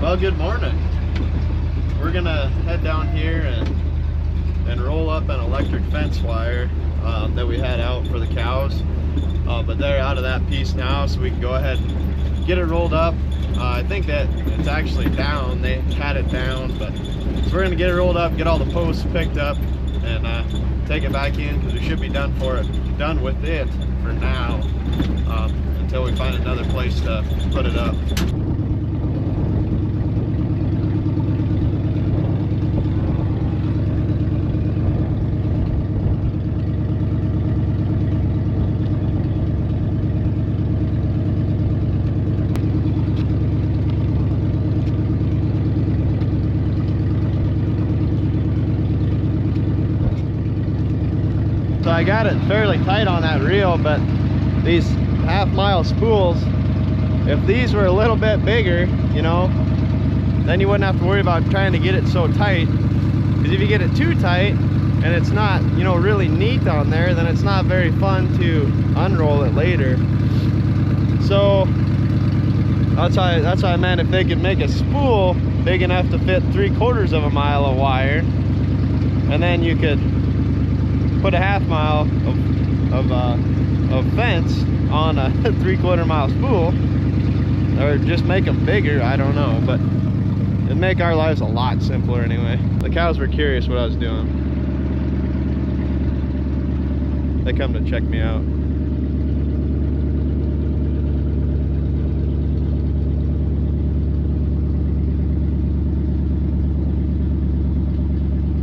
Well, good morning. We're gonna head down here and roll up an electric fence wire that we had out for the cows, but they're out of that piece now, so we can go ahead and get it rolled up. I think that it's actually down. They had it down, but so we're gonna get it rolled up, get all the posts picked up, and take it back in, because we should be done with it for now, until we find another place to put it up. So I got it fairly tight on that reel, but these half-mile spools, if these were a little bit bigger, you know, then you wouldn't have to worry about trying to get it so tight. Because if you get it too tight and it's not, you know, really neat on there, then it's not very fun to unroll it later. So that's why I meant if they could make a spool big enough to fit 3/4 of a mile of wire, and then you could put a half mile of fence on a 3/4 mile spool, or just make them bigger. I don't know, but it'd make our lives a lot simpler anyway. The cows were curious what I was doing. They come to check me out.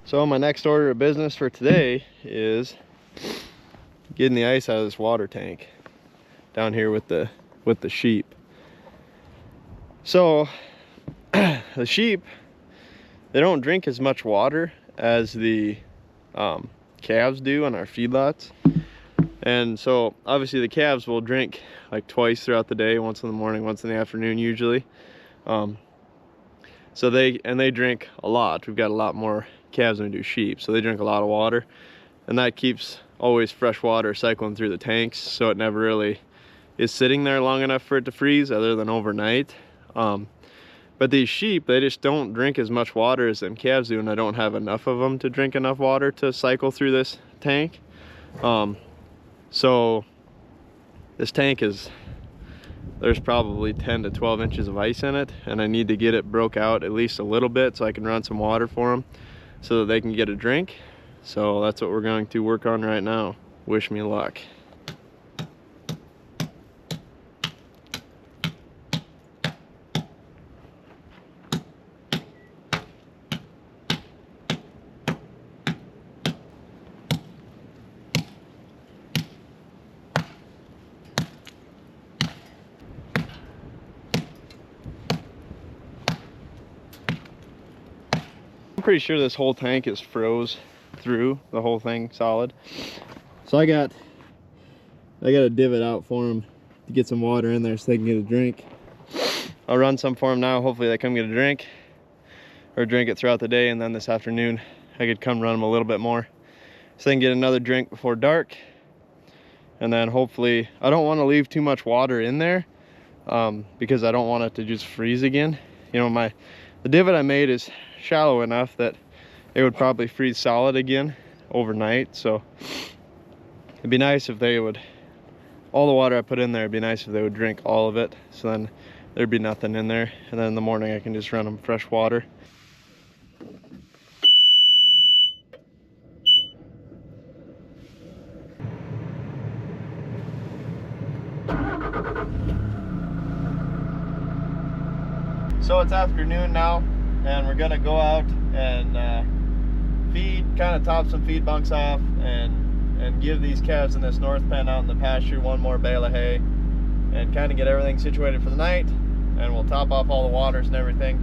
So my next order of business for today is getting the ice out of this water tank down here with the sheep. So the sheep, they don't drink as much water as the calves do on our feedlots. And so obviously the calves will drink like twice throughout the day, once in the morning, once in the afternoon usually. So they drink a lot. We've got a lot more calves than we do sheep, so they drink a lot of water, and that keeps always fresh water cycling through the tanks, so it never really is sitting there long enough for it to freeze other than overnight. But these sheep, they just don't drink as much water as them calves do, and I don't have enough of them to drink enough water to cycle through this tank. So this tank there's probably 10 to 12 inches of ice in it, and I need to get it broke out at least a little bit so I can run some water for them so that they can get a drink. So that's what we're going to work on right now. Wish me luck. I'm pretty sure this whole tank is froze through, the whole thing solid. So I got a divot out for them to get some water in there so they can get a drink. I'll run some for them now. Hopefully they come get a drink, or drink it throughout the day, and then this afternoon I could come run them a little bit more so they can get another drink before dark. And then hopefully, I don't want to leave too much water in there because I don't want it to just freeze again. You know, the divot I made is shallow enough that it would probably freeze solid again overnight. So it'd be nice if they would, all the water I put in there, it'd be nice if they would drink all of it, so then there'd be nothing in there, and then in the morning I can just run them fresh water. So it's afternoon now, and we're gonna go out and kind of top some feed bunks off and give these calves in this north pen out in the pasture one more bale of hay, and kind of get everything situated for the night, and we'll top off all the waters and everything,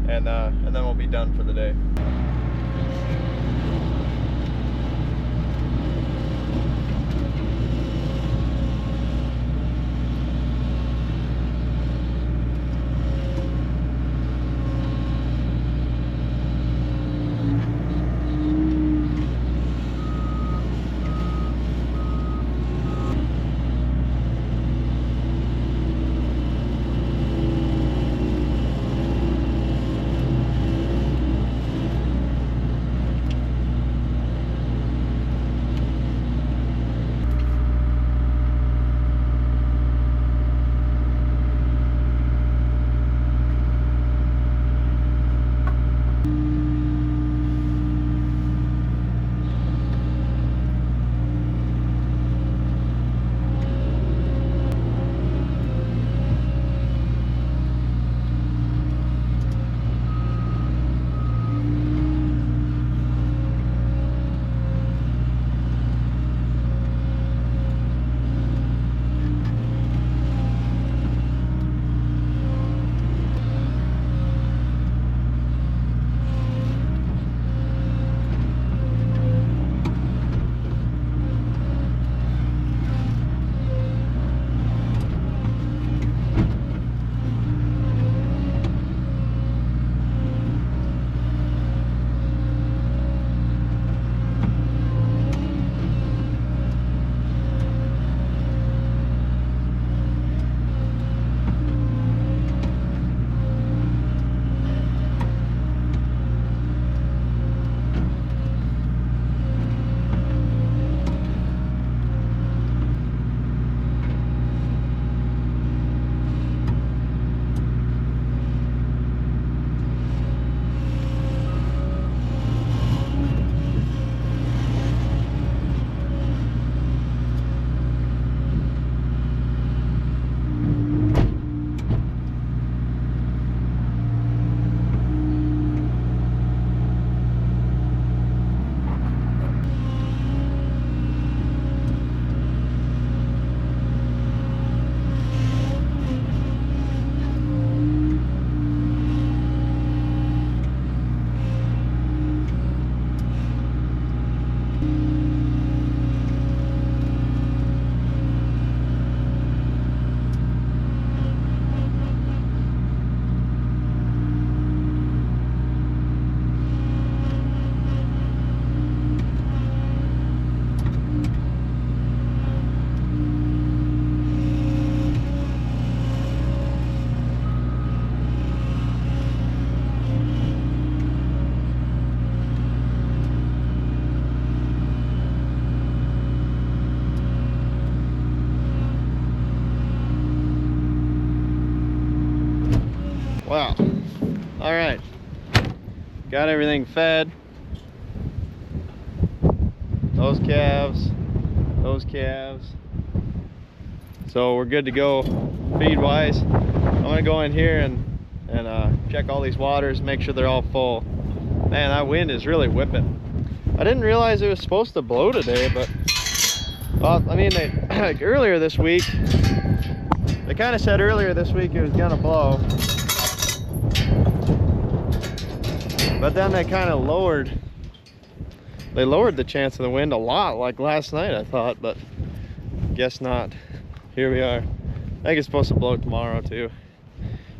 and then we'll be done for the day. Wow. All right. Got everything fed. Those calves. Those calves. So we're good to go feed wise. I'm gonna go in here and check all these waters, make sure they're all full. Man, that wind is really whipping. I didn't realize it was supposed to blow today, but well, I mean, like earlier this week, they kind of said earlier this week it was gonna blow, but then they kind of lowered the chance of the wind a lot, like last night I thought, but guess not. Here we are. I think it's supposed to blow tomorrow too.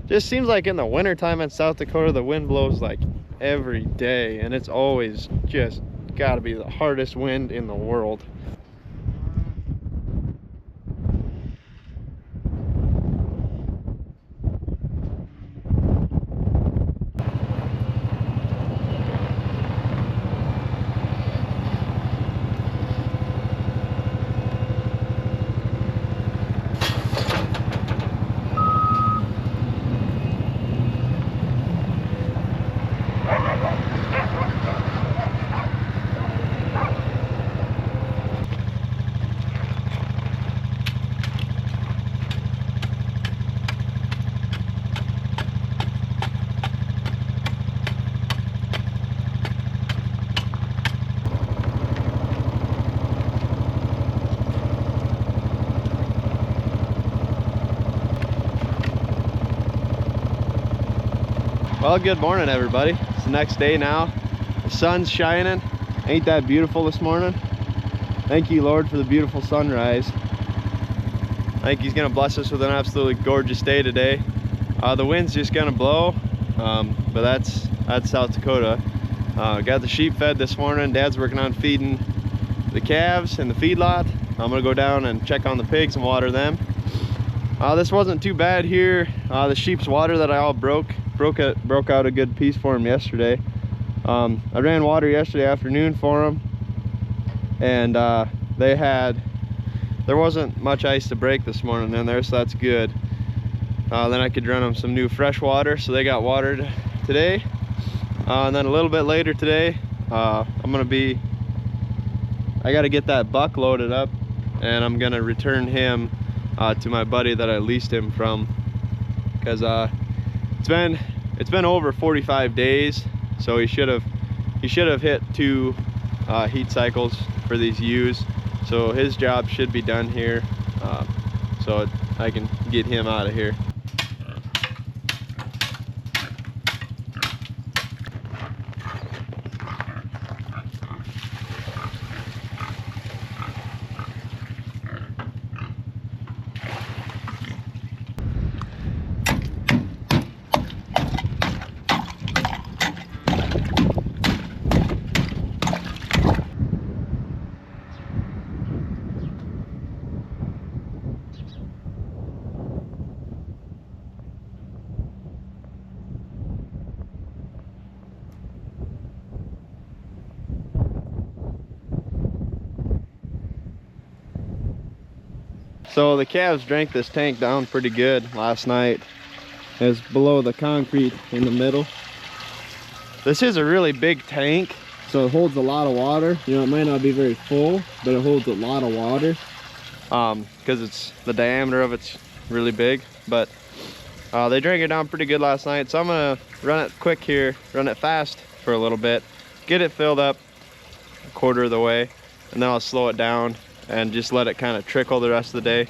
Just seems like in the winter time in South Dakota, the wind blows like every day, and it's always just gotta be the hardest wind in the world. Well, good morning everybody. It's the next day now. The sun's shining. Ain't that beautiful this morning? Thank you, Lord, for the beautiful sunrise. I think he's gonna bless us with an absolutely gorgeous day today. The wind's just gonna blow, but that's South Dakota. Got the sheep fed this morning. Dad's working on feeding the calves in the feedlot. I'm gonna go down and check on the pigs and water them. This wasn't too bad here. The sheep's water that I all broke out a good piece for them yesterday. I ran water yesterday afternoon for them, and there wasn't much ice to break this morning in there, so that's good. Then I could run them some new fresh water, so they got watered today. And then a little bit later today, I gotta get that buck loaded up, and I'm gonna return him to my buddy that I leased him from, because it's been over 45 days, so he should have hit 2 heat cycles for these ewes, so his job should be done here, so I can get him out of here. So the calves drank this tank down pretty good last night. It's below the concrete in the middle. This is a really big tank, so it holds a lot of water. You know, it might not be very full, but it holds a lot of water because it's the diameter of it's really big. But they drank it down pretty good last night, so I'm gonna run it quick here, run it fast for a little bit, get it filled up a quarter of the way, and then I'll slow it down and just let it kind of trickle the rest of the day,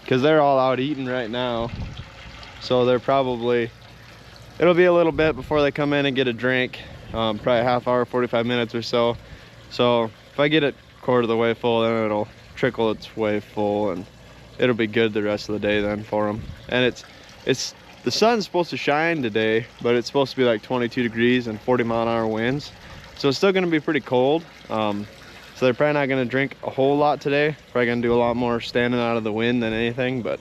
because they're all out eating right now, so it'll be a little bit before they come in and get a drink, probably a half hour, 45 minutes or so. So if I get it quarter of the way full, then it'll trickle its way full, and it'll be good the rest of the day then for them. And the sun's supposed to shine today, but it's supposed to be like 22 degrees and 40-mile-an-hour winds, so it's still going to be pretty cold. So they're probably not going to drink a whole lot today. Probably going to do a lot more standing out of the wind than anything, but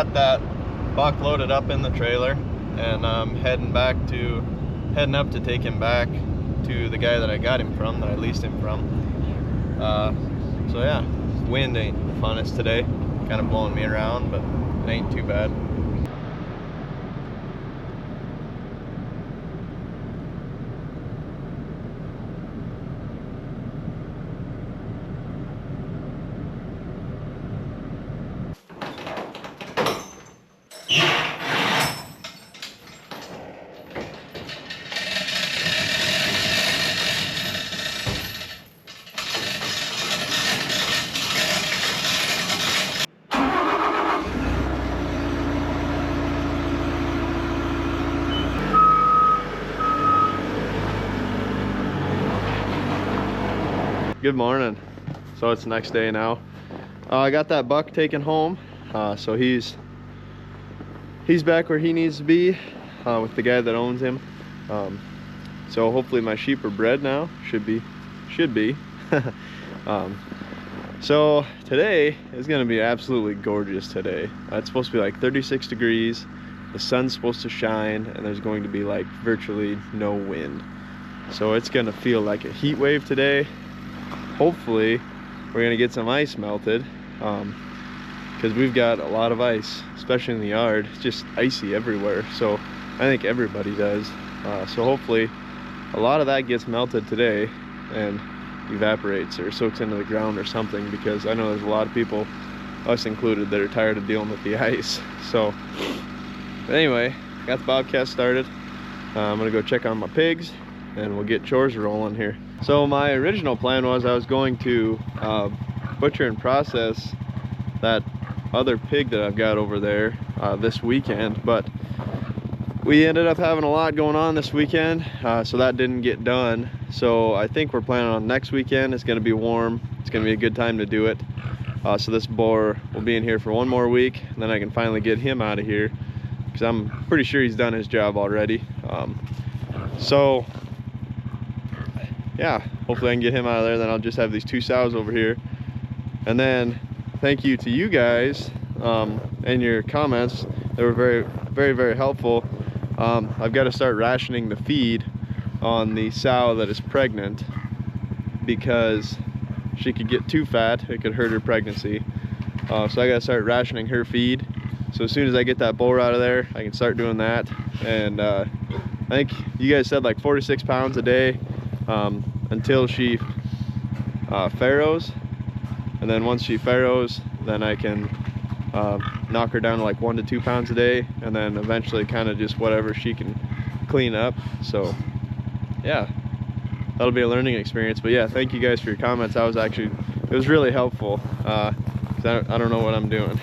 got that buck loaded up in the trailer, and I'm heading up to take him back to the guy that I got him from, that I leased him from. So yeah, wind ain't the funnest today, kind of blowing me around, but it ain't too bad. Good morning. So it's the next day now. I got that buck taken home, so he's back where he needs to be with the guy that owns him. So hopefully my sheep are bred now. Should be. So today is gonna be absolutely gorgeous today. It's supposed to be like 36 degrees. The sun's supposed to shine, and there's going to be like virtually no wind. So it's gonna feel like a heat wave today. Hopefully we're gonna get some ice melted, because we've got a lot of ice, especially in the yard. It's just icy everywhere, so I think everybody does. So hopefully a lot of that gets melted today and evaporates or soaks into the ground or something, because I know there's a lot of people, us included, that are tired of dealing with the ice. So but anyway, got the bobcat started. I'm gonna go check on my pigs and we'll get chores rolling here. So my original plan was I was going to butcher and process that other pig that I've got over there this weekend, but we ended up having a lot going on this weekend, so that didn't get done. So I think we're planning on next weekend. It's going to be warm. It's going to be a good time to do it. So this boar will be in here for one more week, and then I can finally get him out of here, because I'm pretty sure he's done his job already. So yeah, hopefully I can get him out of there. Then I'll just have these two sows over here. And then thank you to you guys and your comments. They were very helpful. I've got to start rationing the feed on the sow that is pregnant, because she could get too fat. It could hurt her pregnancy. So I got to start rationing her feed. So as soon as I get that boar out of there, I can start doing that. And I think you guys said like 4 to 6 pounds a day until she farrows. And then once she farrows, then I can knock her down to like 1 to 2 pounds a day, and then eventually kind of just whatever she can clean up. So yeah, that'll be a learning experience. But yeah, thank you guys for your comments. It was really helpful, 'cause I don't know what I'm doing.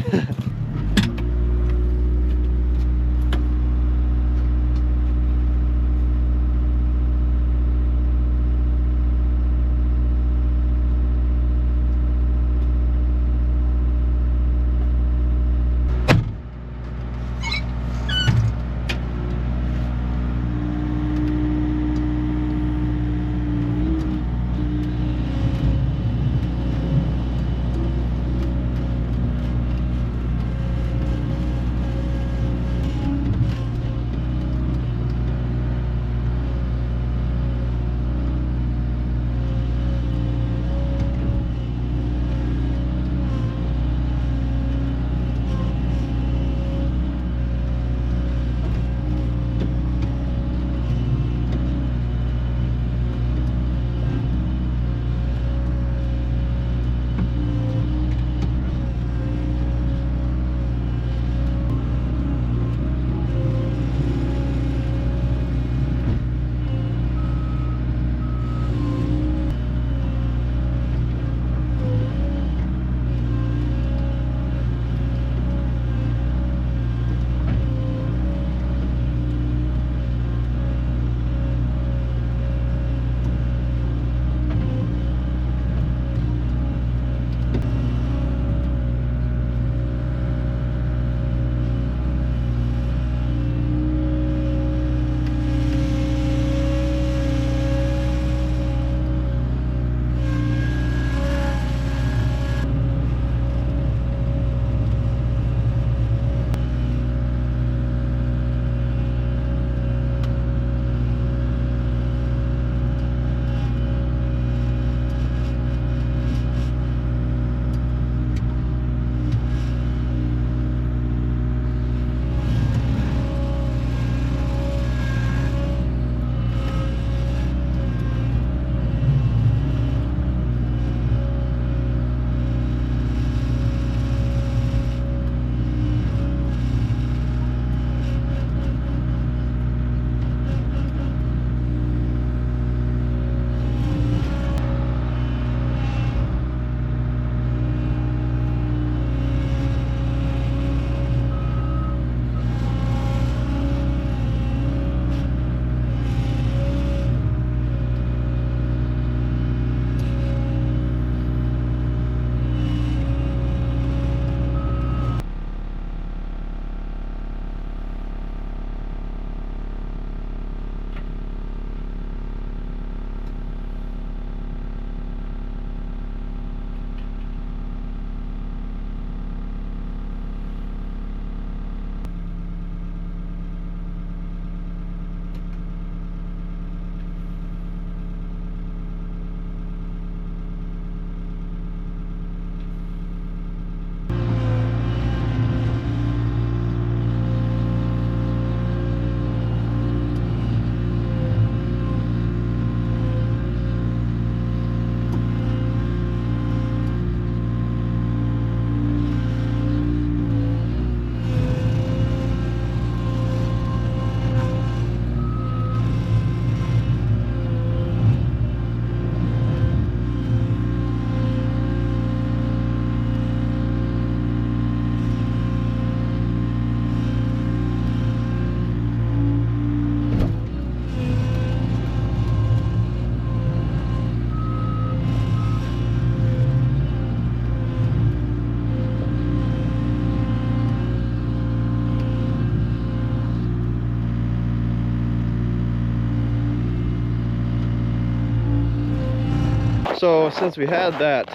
So since we had that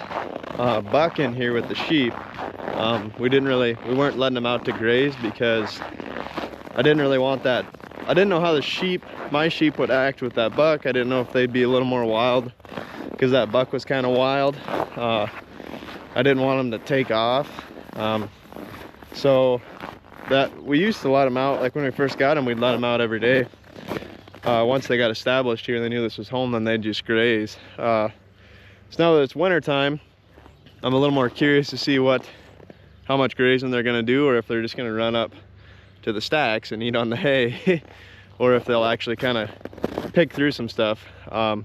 buck in here with the sheep, we weren't letting them out to graze because I didn't really want that. I didn't know how my sheep would act with that buck. I didn't know if they'd be a little more wild because that buck was kind of wild. I didn't want them to take off. So that we used to let them out, like when we first got them, we'd let them out every day. Once they got established here and they knew this was home, then they'd just graze. So now that it's winter time, I'm a little more curious to see how much grazing they're gonna do, or if they're just gonna run up to the stacks and eat on the hay, or if they'll actually kind of pick through some stuff. But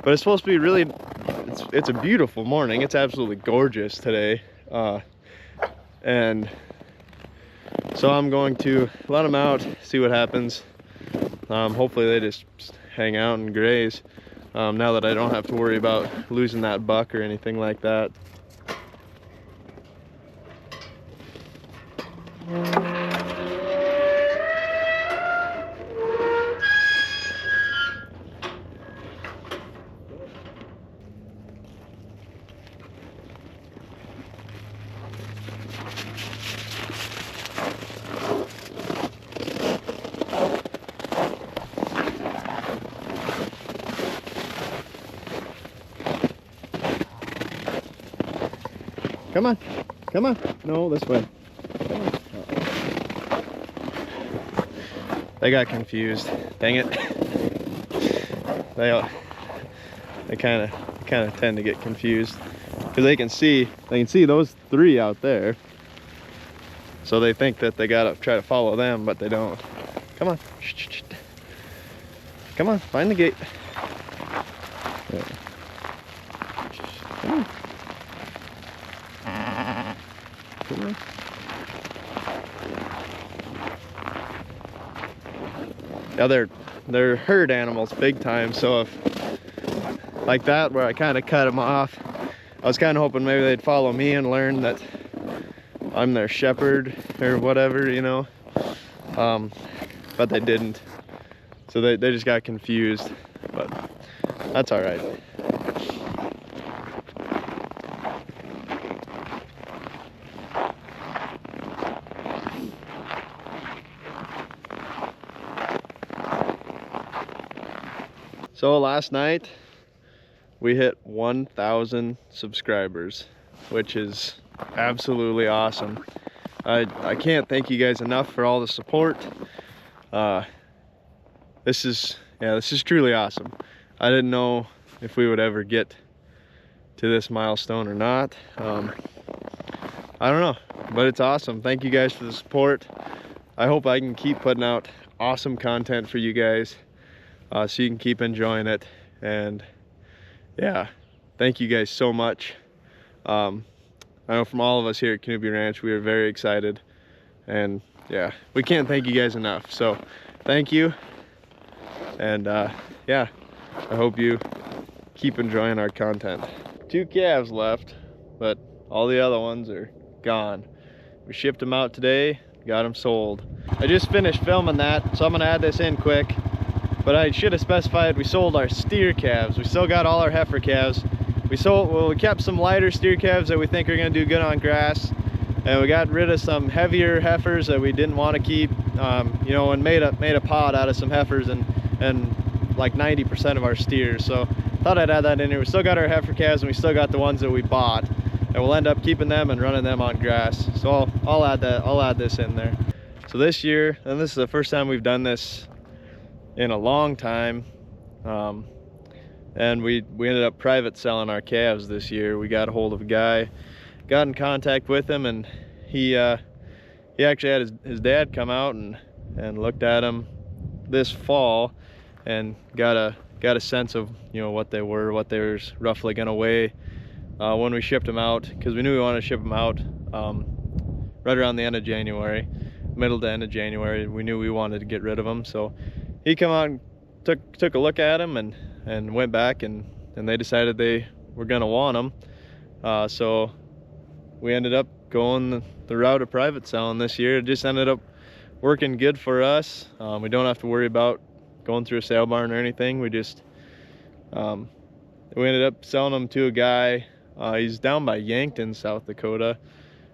it's supposed to be really, it's a beautiful morning. It's absolutely gorgeous today. And so I'm going to let them out, see what happens. Hopefully they just hang out and graze, now that I don't have to worry about losing that buck or anything like that. Come on, come on. No, this way. Come on. They got confused. Dang it. They kind of tend to get confused because they can see those three out there. So they think that they gotta try to follow them, but they don't. Come on. Come on, find the gate. Yeah. Come on. Yeah, they're herd animals big time, so if like that where I kind of cut them off, I was kind of hoping maybe they'd follow me and learn that I'm their shepherd or whatever, you know. But they didn't, so they just got confused, but that's all right. So last night we hit 1,000 subscribers, which is absolutely awesome. I can't thank you guys enough for all the support. This is truly awesome. I didn't know if we would ever get to this milestone or not. I don't know, but it's awesome. Thank you guys for the support. I hope I can keep putting out awesome content for you guys. So you can keep enjoying it. And yeah, thank you guys so much. I know from all of us here at Canopy Ranch, we are very excited, and yeah, we can't thank you guys enough. So thank you, and yeah, I hope you keep enjoying our content. 2 calves left, but all the other ones are gone. We shipped them out today, got them sold. I just finished filming that, so I'm gonna add this in quick. But I should have specified we sold our steer calves. We still got all our heifer calves. We kept some lighter steer calves that we think are gonna do good on grass. And we got rid of some heavier heifers that we didn't want to keep, you know, and made a pod out of some heifers and like 90% of our steers. So thought I'd add that in here. We still got our heifer calves and we still got the ones that we bought. And we'll end up keeping them and running them on grass. So I'll add this in there. So this year, and this is the first time we've done this in a long time, and we ended up private selling our calves this year. We got a hold of a guy, got in contact with him, and he actually had his dad come out and looked at them this fall and got a sense of, you know, what they were roughly gonna weigh when we shipped them out, because we knew we wanted to ship them out right around the end of January, middle to end of January. We knew we wanted to get rid of them, so he come out and took a look at them and went back and they decided they were gonna want them. So we ended up going the route of private selling this year. It just ended up working good for us. We don't have to worry about going through a sale barn or anything. We just, we ended up selling them to a guy. He's down by Yankton, South Dakota,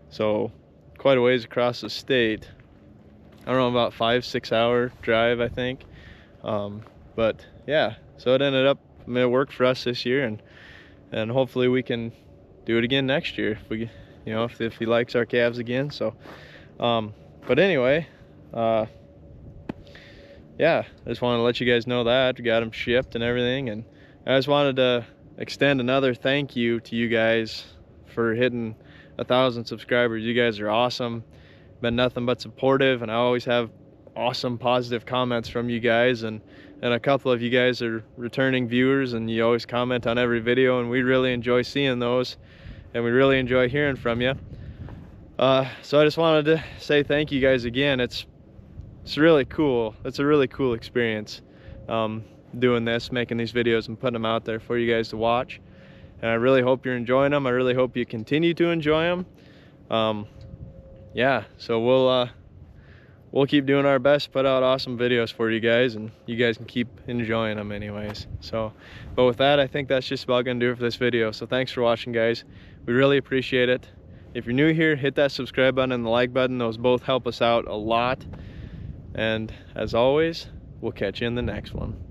so quite a ways across the state. I don't know, about 5-6 hour drive, I think. But yeah, so it ended up, I mean, it worked for us this year, and hopefully we can do it again next year if we, you know, if he likes our calves again. So but anyway, yeah, I just wanted to let you guys know that we got them shipped and everything, and I just wanted to extend another thank you to you guys for hitting 1,000 subscribers. You guys are awesome, been nothing but supportive, and I always have awesome positive comments from you guys, and a couple of you guys are returning viewers, and you always comment on every video, and we really enjoy seeing those, and we really enjoy hearing from you. So I just wanted to say thank you guys again. It's really cool. It's a really cool experience, doing this, making these videos and putting them out there for you guys to watch, and I really hope you're enjoying them. I really hope you continue to enjoy them. Yeah, so we'll keep doing our best to put out awesome videos for you guys, and you guys can keep enjoying them anyways. So, but with that, I think that's just about gonna do it for this video. So thanks for watching, guys. We really appreciate it. If you're new here, hit that subscribe button and the like button. Those both help us out a lot. And as always, we'll catch you in the next one.